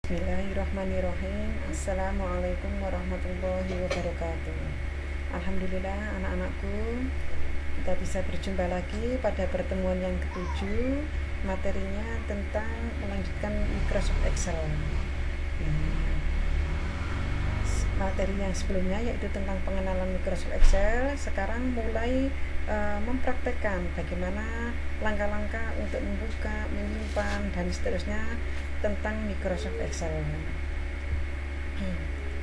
Bismillahirrahmanirrahim. Assalamualaikum warahmatullahi wabarakatuh. Alhamdulillah anak-anakku, kita bisa berjumpa lagi pada pertemuan yang ketujuh. Materinya tentang melanjutkan Microsoft Excel. Materi yang sebelumnya yaitu tentang pengenalan Microsoft Excel. Sekarang mulai mempraktekkan bagaimana langkah-langkah untuk membuka, menyimpan, dan seterusnya tentang Microsoft Excel.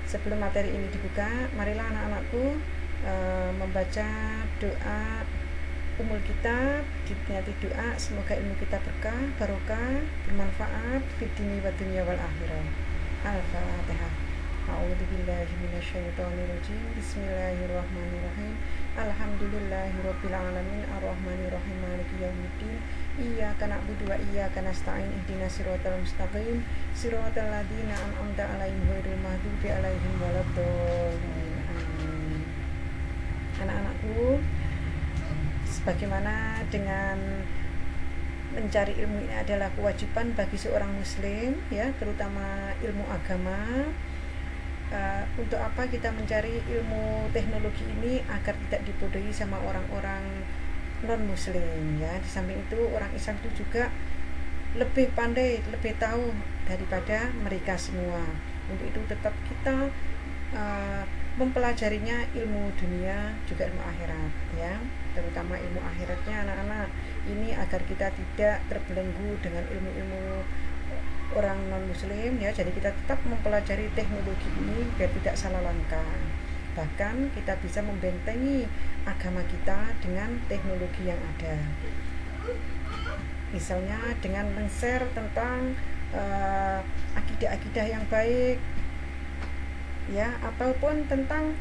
Sebelum materi ini dibuka, marilah anak-anakku membaca doa umul kitab. Dinyati doa semoga ilmu kita berkah, barokah, bermanfaat fid dini wa dunya wal akhirah. Al-Fatihah. A'udzubillahi minasyaitonirrajim. Bismillahirrahmanirrahim. Alhamdulillahirabbil alamin arrahmanirrahim maliki yaumiddin. Iyyaka na'budu wa iyyaka nasta'in ihdinas siratal mustaqim siratal ladzina an'amta 'alaihim ghairil maghdubi 'alaihim waladdallin. Amin. Anak-anakku, sebagaimana dengan mencari ilmu ini adalah kewajiban bagi seorang muslim, ya, terutama ilmu agama. Untuk apa kita mencari ilmu teknologi ini? Agar tidak dibodohi sama orang-orang non muslim, ya. Di samping itu orang Islam itu juga lebih pandai, lebih tahu daripada mereka semua. Untuk itu tetap kita mempelajarinya, ilmu dunia juga ilmu akhirat, ya, terutama ilmu akhiratnya anak-anak ini, agar kita tidak terbelenggu dengan ilmu-ilmu orang non muslim, ya. Jadi kita tetap mempelajari teknologi ini biar tidak salah langkah. Bahkan kita bisa membentengi agama kita dengan teknologi yang ada. Misalnya dengan men-share tentang akidah-akidah yang baik, ya, ataupun tentang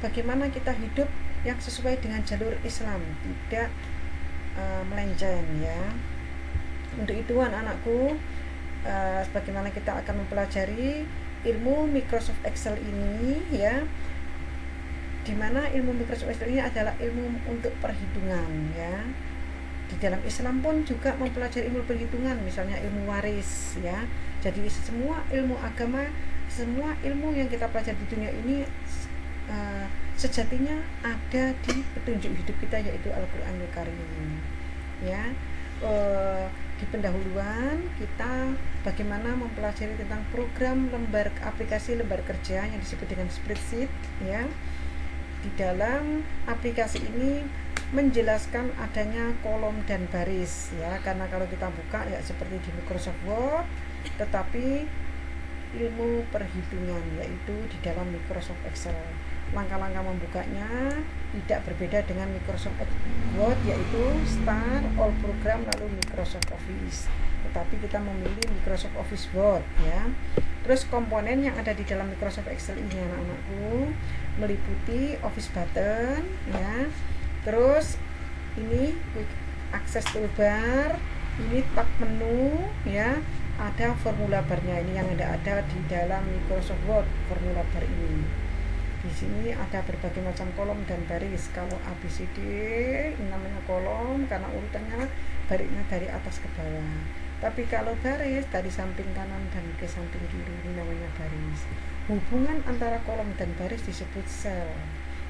bagaimana kita hidup yang sesuai dengan jalur Islam, tidak melenceng, ya. Untuk itu anak-anakku, bagaimana kita akan mempelajari ilmu Microsoft Excel ini, ya, dimana ilmu Microsoft Excel ini adalah ilmu untuk perhitungan, ya. Di dalam Islam pun juga mempelajari ilmu perhitungan, misalnya ilmu waris, ya. Jadi semua ilmu agama, semua ilmu yang kita pelajari di dunia ini sejatinya ada di petunjuk hidup kita, yaitu Al-Qur'anul Karim, ya. Di pendahuluan kita bagaimana mempelajari tentang program aplikasi lembar kerja yang disebut dengan spreadsheet, ya. Di dalam aplikasi ini menjelaskan adanya kolom dan baris, ya, karena kalau kita buka ya seperti di Microsoft Word, tetapi ilmu perhitungan yaitu di dalam Microsoft Excel. Langkah-langkah membukanya tidak berbeda dengan Microsoft Word, yaitu Start, All Program, lalu Microsoft Office. Tetapi kita memilih Microsoft Office Word, ya. Terus komponen yang ada di dalam Microsoft Excel ini anak-anakku meliputi Office button, ya. Terus ini Quick Access Toolbar, ini tab menu, ya. Ada formula barnya, ini yang ada di dalam Microsoft Word, formula bar ini. Di sini ada berbagai macam kolom dan baris. Kalau ABCD ini namanya kolom karena urutannya barisnya dari atas ke bawah. Tapi kalau baris dari samping kanan dan ke samping kiri ini namanya baris. Hubungan antara kolom dan baris disebut sel.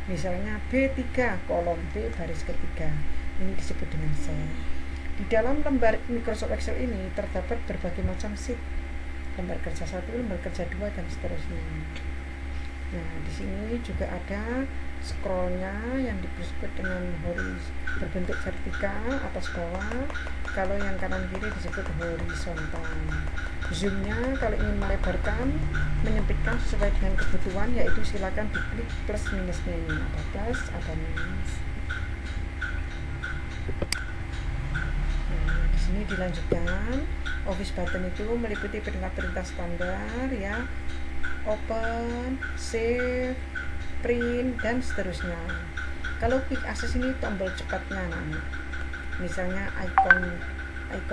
Misalnya B3 kolom B baris ketiga, ini disebut dengan sel. Di dalam lembar Microsoft Excel ini terdapat berbagai macam sheet, lembar kerja 1, lembar kerja 2, dan seterusnya. Nah, di sini juga ada scrollnya yang disebut dengan berbentuk vertikal atas bawah. Kalau yang kanan kiri disebut horizontal. Zoomnya kalau ingin melebarkan, menyempitkan sesuai dengan kebutuhan, yaitu silakan diklik plus minusnya ini, ada plus, ada minus. Nah, di sini dilanjutkan. Office button itu meliputi perintah-perintah standar, ya. Open, save, print, dan seterusnya. Kalau quick access ini tombol cepatnya, misalnya icon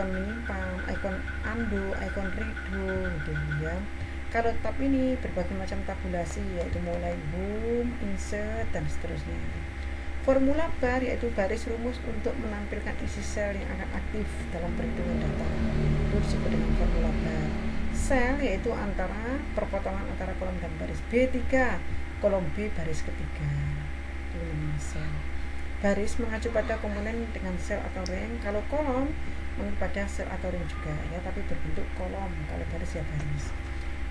menyimpan, icon undo, icon redo, gitu, ya. Kalau tab ini berbagai macam tabulasi, yaitu mulai home, insert, dan seterusnya. Formula bar yaitu baris rumus untuk menampilkan isi sel yang akan aktif dalam perhitungan data, itu disebut dengan formula bar. sel yaitu antara perpotongan antara kolom dan baris. B3 kolom B baris ketiga, itu namanya sel. Baris mengacu pada komponen dengan sel atau ring. Kalau kolom mengacu pada sel atau ring juga ya, tapi berbentuk kolom. Kalau baris ya baris.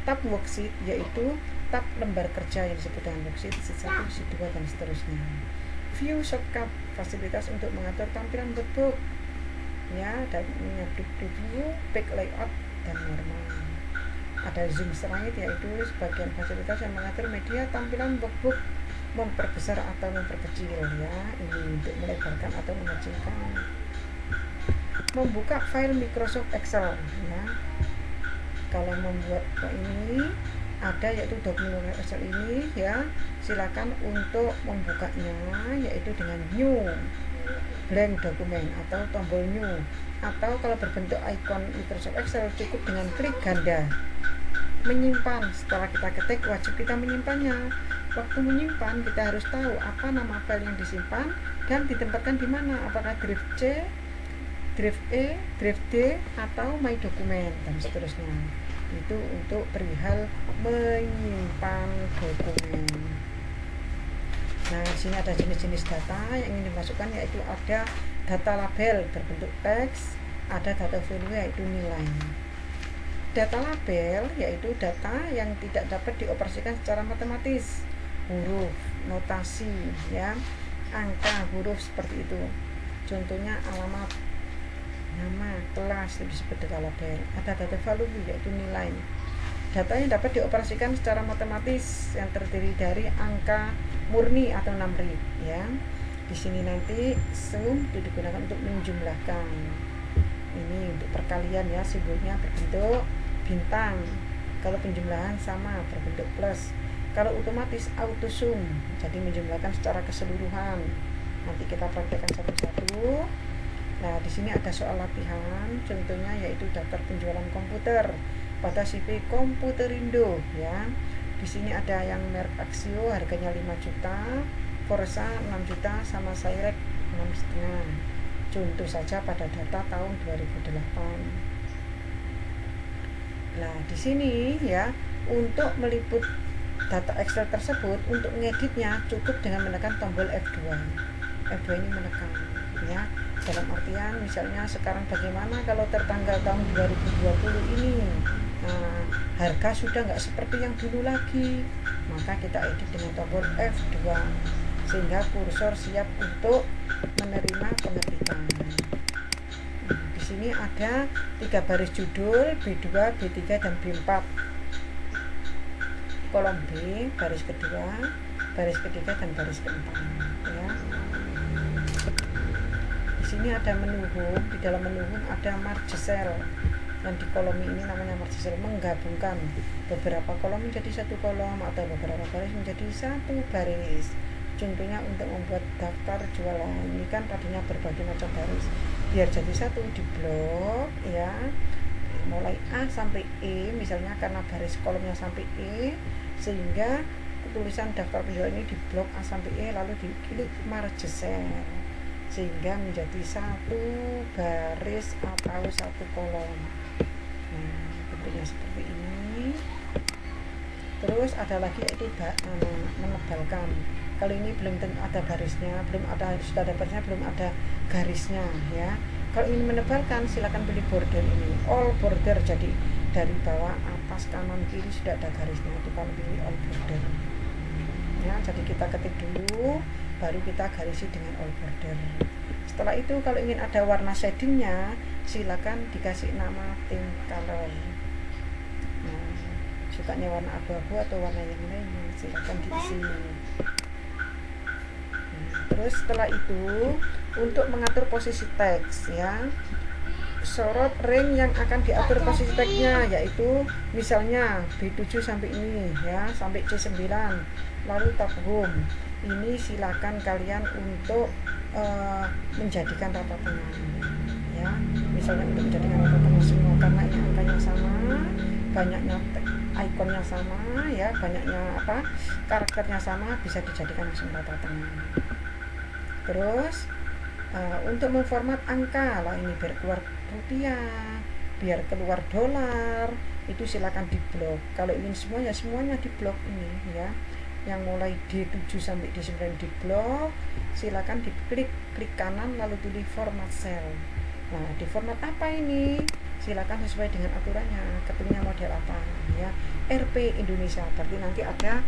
Tab worksheet yaitu tab lembar kerja yang disebut dengan worksheet, sheet 1, sheet 2 dan seterusnya. View shortcut fasilitas untuk mengatur tampilan workbook ya, dan preview, back layout dan normal. Ada zoom slide yaitu sebagian fasilitas yang mengatur media tampilan workbook, memperbesar atau memperkecil ya, ini untuk melebarkan atau mengecilkan. Membuka file Microsoft Excel ya. Kalau membuat ini ada yaitu dokumen Excel ini ya, silakan untuk membukanya yaitu dengan new blank dokumen atau tombol new, atau kalau berbentuk icon Microsoft Excel cukup dengan klik ganda. Menyimpan, setelah kita ketik wajib kita menyimpannya. Waktu menyimpan kita harus tahu apa nama file yang disimpan dan ditempatkan di mana, apakah drive C, drive E, drive D atau my dokumen dan seterusnya. Itu untuk perihal menyimpan dokumen. Nah, di sini ada jenis-jenis data yang ingin dimasukkan, yaitu ada data label berbentuk teks, ada data value yaitu nilai. Data label yaitu data yang tidak dapat dioperasikan secara matematis, huruf, notasi, ya, angka, huruf seperti itu. Contohnya alamat, nama, kelas, itu disebut data label. Ada data value yaitu nilai. Data yang dapat dioperasikan secara matematis yang terdiri dari angka murni atau numeric ya. Di sini nanti sum digunakan untuk menjumlahkan. Ini untuk perkalian ya, simbolnya berbentuk bintang. Kalau penjumlahan sama berbentuk plus. Kalau otomatis auto sum, jadi menjumlahkan secara keseluruhan. Nanti kita praktekkan satu-satu. Nah, di sini ada soal latihan, contohnya yaitu daftar penjualan komputer pada CV Komputerindo ya. Di sini ada yang merek Axio harganya 5 juta, Forza 6 juta, sama Cyrec 6,5. Contoh saja pada data tahun 2008. Nah, di sini ya, untuk meliput data Excel tersebut, untuk mengeditnya cukup dengan menekan tombol F2. F2 ini menekan ya. Dalam artian misalnya sekarang bagaimana kalau tertanggal tahun 2020 ini, nah, harga sudah nggak seperti yang dulu lagi, maka kita edit dengan tombol F2 sehingga kursor siap untuk menerima penerbitan. Di sini ada 3 baris judul, B2, B3 dan B4. Kolom B, baris kedua, baris ketiga dan baris keempat ya. Di sini ada menu home, di dalam menu home ada marge cell. Yang di kolom ini namanya marge cell, menggabungkan beberapa kolom menjadi satu kolom atau beberapa baris menjadi satu baris. Contohnya untuk membuat daftar jualan, ini kan tadinya berbagai macam baris, biar jadi satu di blok ya, mulai A sampai E misalnya, karena baris kolomnya sampai E sehingga tulisan daftar penjualan ini di blok A sampai E, lalu diklik marge cell sehingga menjadi satu baris atau satu kolom. Nah, bentuknya seperti ini. Terus ada lagi yaitu menebalkan. Kalau ini belum ada barisnya, belum ada, sudah ada barisnya, belum ada garisnya ya. Kalau ingin menebalkan silakan pilih border ini, all border, jadi dari bawah, atas, kanan, kiri sudah ada garisnya, itu kan pilih all border ya. Jadi kita ketik dulu, baru kita garisi dengan all border. Setelah itu kalau ingin ada warna shadingnya, silakan dikasih nama tint color. Nah, sukanya warna abu-abu atau warna yang lainnya, silakan diisi. Terus setelah itu untuk mengatur posisi teks ya, sorot ring yang akan diatur posisi teksnya, yaitu misalnya B7 sampai ini ya, sampai C9, lalu tab home. Ini silakan kalian untuk menjadikan rata tengah ya, misalnya untuk menjadikan rata tengah semua, karena ini angkanya sama, banyaknya ikonnya sama ya, banyaknya karakternya sama, bisa dijadikan langsung rata tengah. Terus untuk memformat angka lah, ini biar keluar rupiah, biar keluar dolar, itu silakan diblok. Kalau ingin semua ya semuanya diblok ini ya. Yang mulai D7 sampai D9 diblok, silakan diklik kanan lalu pilih format cell. Nah, di format apa ini? Silakan sesuai dengan aturannya, kepengennya model apa ya. RP Indonesia, berarti nanti ada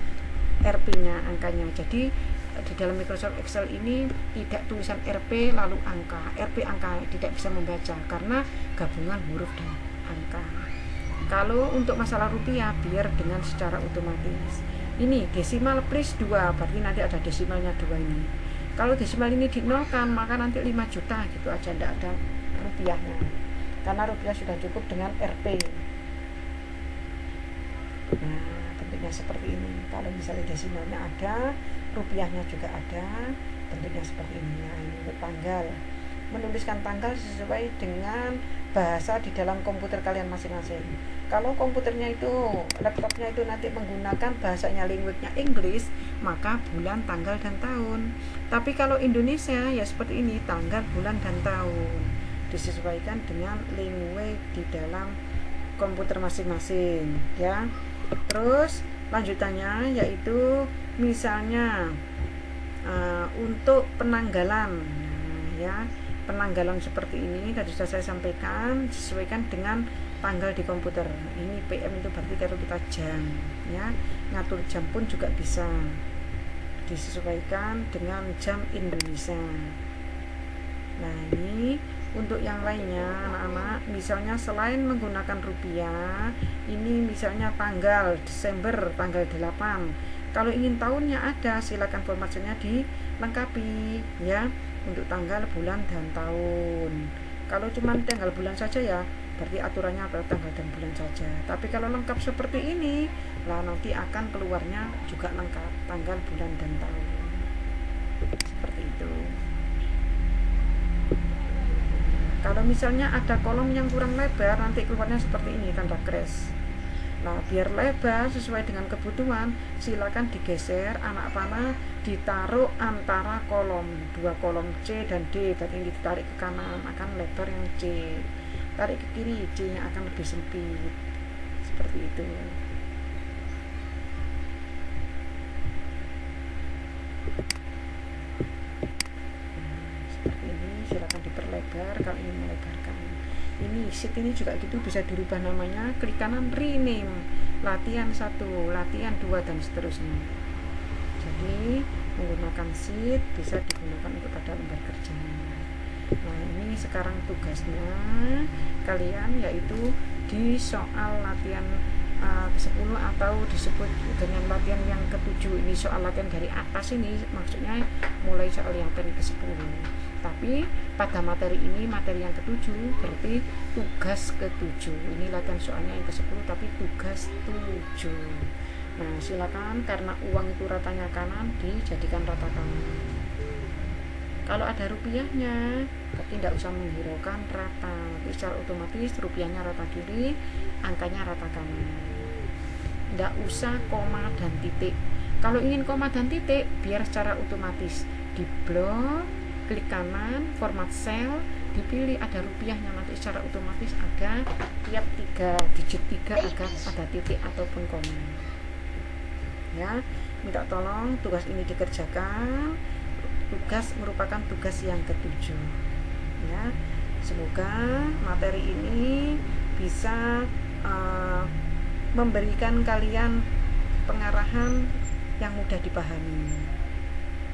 RP-nya, angkanya. Jadi di dalam Microsoft Excel ini tidak tulisan RP lalu angka. RP angka tidak bisa membaca karena gabungan huruf dan angka. Kalau untuk masalah rupiah biar dengan secara otomatis. Ini desimal plus 2, berarti nanti ada desimalnya 2 ini. Kalau desimal ini dinolkan maka nanti 5 juta gitu aja, tidak ada rupiahnya. Karena rupiah sudah cukup dengan RP. Nah, bentuknya seperti ini. Kalau misalnya desimalnya ada, rupiahnya juga ada, bentuknya seperti ini. Nah, ini untuk tanggal. Menuliskan tanggal sesuai dengan bahasa di dalam komputer kalian masing-masing. Kalau komputernya itu, laptopnya itu nanti menggunakan bahasanya language-nya English, maka bulan, tanggal, dan tahun. Tapi kalau Indonesia ya seperti ini, tanggal, bulan, dan tahun. Disesuaikan dengan language di dalam komputer masing-masing ya. Terus lanjutannya yaitu misalnya untuk penanggalan ya, penanggalan seperti ini tadi sudah saya sampaikan, disesuaikan dengan tanggal di komputer. Ini PM itu berarti kalau kita jam ya, ngatur jam pun juga bisa disesuaikan dengan jam Indonesia. Nah, ini untuk yang lainnya anak-anak, misalnya selain menggunakan rupiah, ini misalnya tanggal Desember tanggal 8. Kalau ingin tahunnya ada, silakan formatnya dilengkapi ya, untuk tanggal, bulan, dan tahun. Kalau cuma tanggal bulan saja ya, berarti aturannya adalah tanggal dan bulan saja. Tapi kalau lengkap seperti ini, lah nanti akan keluarnya juga lengkap tanggal, bulan, dan tahun. Seperti itu. Kalau misalnya ada kolom yang kurang lebar, nanti keluarnya seperti ini, tanda crash. Nah, biar lebar sesuai dengan kebutuhan, silakan digeser anak panah, ditaruh antara kolom, 2 kolom C dan D. Berarti ini ditarik ke kanan, akan lebar yang C. Tarik ke kiri, C-nya akan lebih sempit. Seperti itu. Silakan diperlebar kalau ingin melebarkan. Ini sheet ini juga gitu, bisa dirubah namanya, klik kanan rename, latihan 1, latihan 2, dan seterusnya. Jadi menggunakan sheet bisa digunakan untuk pada lembar kerja. Nah, ini sekarang tugasnya kalian yaitu di soal latihan ke-10 atau disebut dengan latihan yang ke-7. Ini soal latihan dari atas, ini maksudnya mulai soal yang ke-10. Tapi pada materi ini, materi yang ke-7 berarti tugas ke-7. Ini latihan soalnya yang ke-10 tapi tugas 7. Nah, silakan, karena uang itu ratanya kanan, dijadikan rata kanan. Kalau ada rupiahnya, berarti tidak usah menghiraukan rata, tapi secara otomatis rupiahnya rata kiri, angkanya rata kanan. Tidak usah koma dan titik. Kalau ingin koma dan titik, biar secara otomatis diblok, klik kanan, format cell, dipilih ada rupiahnya, nanti secara otomatis ada tiap 3 digit 3 agar ada titik ataupun koma. Ya, minta tolong tugas ini dikerjakan. Tugas merupakan tugas yang ke-7 ya. Semoga materi ini bisa memberikan kalian pengarahan yang mudah dipahami.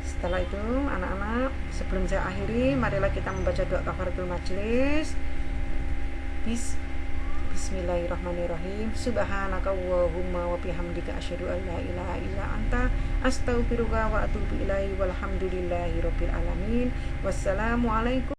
Setelah itu anak-anak, sebelum saya akhiri, marilah kita membaca doa kafaratul majelis. Bismillahirrahmanirrahim. Subhanaka Allahumma wa bihamdika asyhadu an la ilaha illa anta astaghfiruka wa atubu ilaihi walhamdulillahi rabbil alamin. Wassalamualaikum